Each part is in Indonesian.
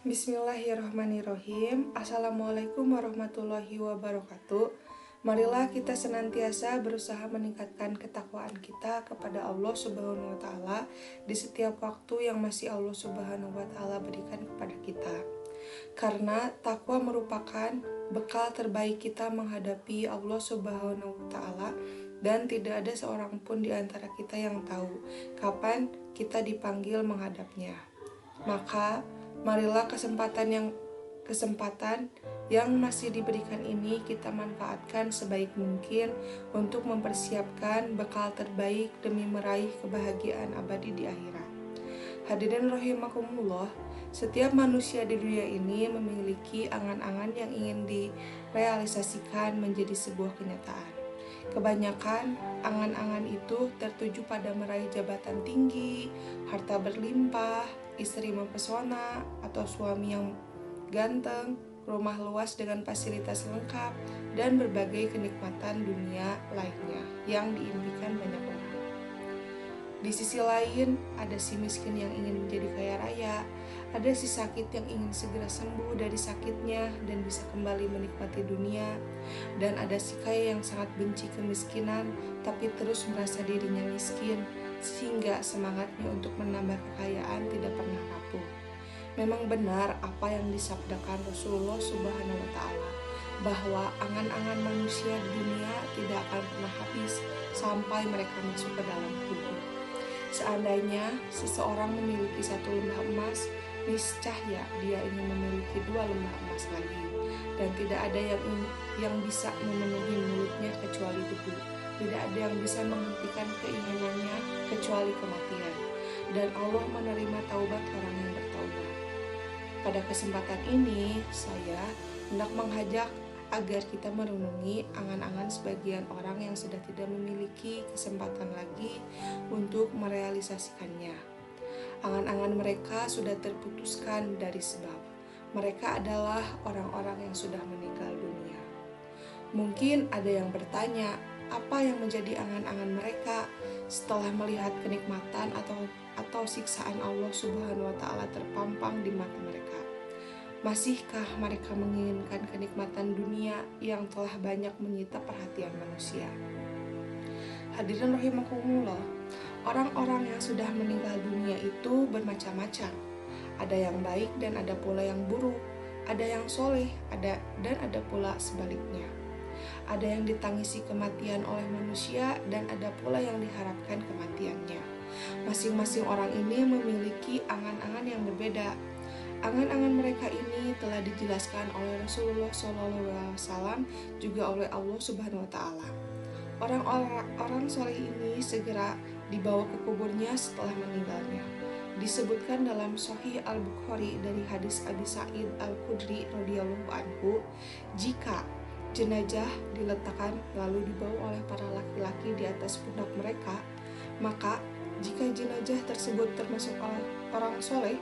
Bismillahirrahmanirrahim. Assalamualaikum warahmatullahi wabarakatuh. Marilah kita senantiasa berusaha meningkatkan ketakwaan kita kepada Allah Subhanahu wa taala di setiap waktu yang masih Allah Subhanahu wa taala berikan kepada kita. Karena takwa merupakan bekal terbaik kita menghadapi Allah Subhanahu wa taala, dan tidak ada seorang pun di antara kita yang tahu kapan kita dipanggil menghadapnya. Maka marilah kesempatan yang masih diberikan ini kita manfaatkan sebaik mungkin untuk mempersiapkan bekal terbaik demi meraih kebahagiaan abadi di akhirat. Hadirin rahimakumullah, setiap manusia di dunia ini memiliki angan-angan yang ingin direalisasikan menjadi sebuah kenyataan. Kebanyakan angan-angan itu tertuju pada meraih jabatan tinggi, harta berlimpah, istri mempesona, atau suami yang ganteng, rumah luas dengan fasilitas lengkap, dan berbagai kenikmatan dunia lainnya yang diimpikan banyak orang. Di sisi lain, ada si miskin yang ingin menjadi kaya raya, ada si sakit yang ingin segera sembuh dari sakitnya dan bisa kembali menikmati dunia, dan ada si kaya yang sangat benci kemiskinan tapi terus merasa dirinya miskin, sehingga semangatnya untuk menambah kekayaan tidak pernah rapuh. Memang benar apa yang disabdakan Rasulullah Subhanahu wa taala, bahwa angan-angan manusia di dunia tidak akan pernah habis sampai mereka masuk ke dalam kubur. Seandainya seseorang memiliki satu lembah emas, niscaya dia ingin memiliki 2 lembah emas lagi, dan tidak ada yang bisa memenuhi mulutnya kecuali debu. Tidak ada yang bisa menghentikan keinginannya kecuali kematian, dan Allah menerima taubat orang yang bertaubat. Pada kesempatan ini, saya hendak mengajak agar kita merenungi angan-angan sebagian orang yang sudah tidak memiliki kesempatan lagi untuk merealisasikannya. Angan-angan mereka sudah terputuskan dari sebab mereka adalah orang-orang yang sudah meninggal dunia. Mungkin ada yang bertanya, apa yang menjadi angan-angan mereka setelah melihat kenikmatan atau siksaan Allah Subhanahu wa taala terpampang di mata mereka? Masihkah mereka menginginkan kenikmatan dunia yang telah banyak menyita perhatian manusia? Hadirin rahimakumullah, orang-orang yang sudah meninggal dunia itu bermacam-macam. Ada yang baik dan ada pula yang buruk. Ada yang soleh, dan ada pula sebaliknya. Ada yang ditangisi kematian oleh manusia dan ada pula yang diharapkan kematiannya. Masing-masing orang ini memiliki angan-angan yang berbeda. Angan-angan mereka ini telah dijelaskan oleh Rasulullah SAW, juga oleh Allah Subhanahu wa taala. Orang soleh ini segera dibawa ke kuburnya setelah meninggalnya. Disebutkan dalam Sahih Al-Bukhari dari hadis Abi Sa'id Al-Khudri radhiyallahu anhu, jika jenazah diletakkan lalu dibawa oleh para laki-laki di atas pundak mereka, maka jika jenazah tersebut termasuk orang soleh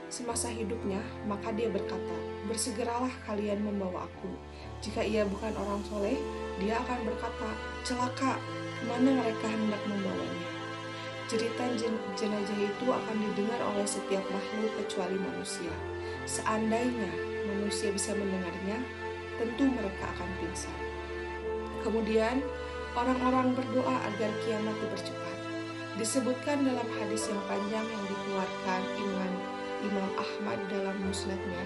semasa hidupnya, maka dia berkata, bersegeralah kalian membawa aku. Jika ia bukan orang soleh, dia akan berkata, celaka, kemana mereka hendak membawanya? Jeritan jenazah itu akan didengar oleh setiap makhluk kecuali manusia. Seandainya manusia bisa mendengarnya, tentu mereka akan pingsan. Kemudian orang-orang berdoa agar kiamat dipercepat. Disebutkan dalam hadis yang panjang yang dikeluarkan Imam Ahmad dalam musnadnya,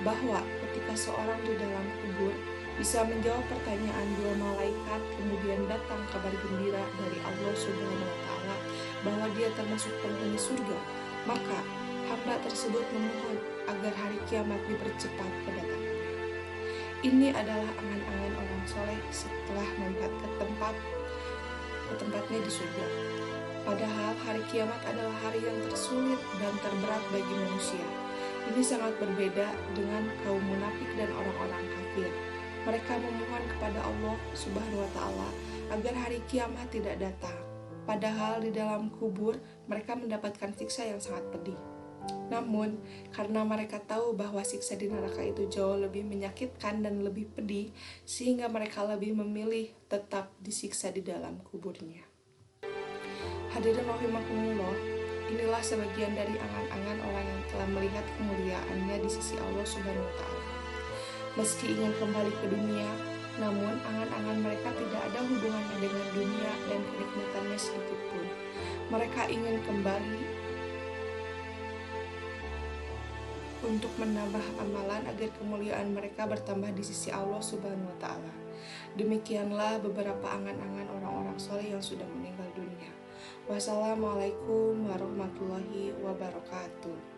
bahwa ketika seorang di dalam kubur bisa menjawab pertanyaan 2 malaikat, kemudian datang kabar gembira dari Allah Subhanahu wa taala bahwa dia termasuk penghuni surga, maka hamba tersebut memohon agar hari kiamat dipercepat kedatangannya. Ini adalah angan-angan orang soleh setelah melihat ke tempatnya di surga. Padahal hari kiamat adalah hari yang tersulit dan terberat bagi manusia. Ini sangat berbeda dengan kaum munafik dan orang-orang kafir. Mereka memohon kepada Allah Subhanahu wa taala agar hari kiamat tidak datang. Padahal di dalam kubur mereka mendapatkan siksa yang sangat pedih. Namun, karena mereka tahu bahwa siksa di neraka itu jauh lebih menyakitkan dan lebih pedih, sehingga mereka lebih memilih tetap disiksa di dalam kuburnya. Hadirin rahimakumullah, Inilah sebagian dari angan-angan orang yang telah melihat kemuliaannya di sisi Allah Subhanahu wa Ta'ala. Meski ingin kembali ke dunia, namun angan-angan mereka tidak ada hubungannya dengan dunia dan kenikmatannya sedikit pun. Mereka ingin kembali untuk menambah amalan agar kemuliaan mereka bertambah di sisi Allah Subhanahu wa Ta'ala. Demikianlah beberapa angan-angan orang-orang soleh yang sudah meninggal dunia. Wassalamualaikum warahmatullahi wabarakatuh.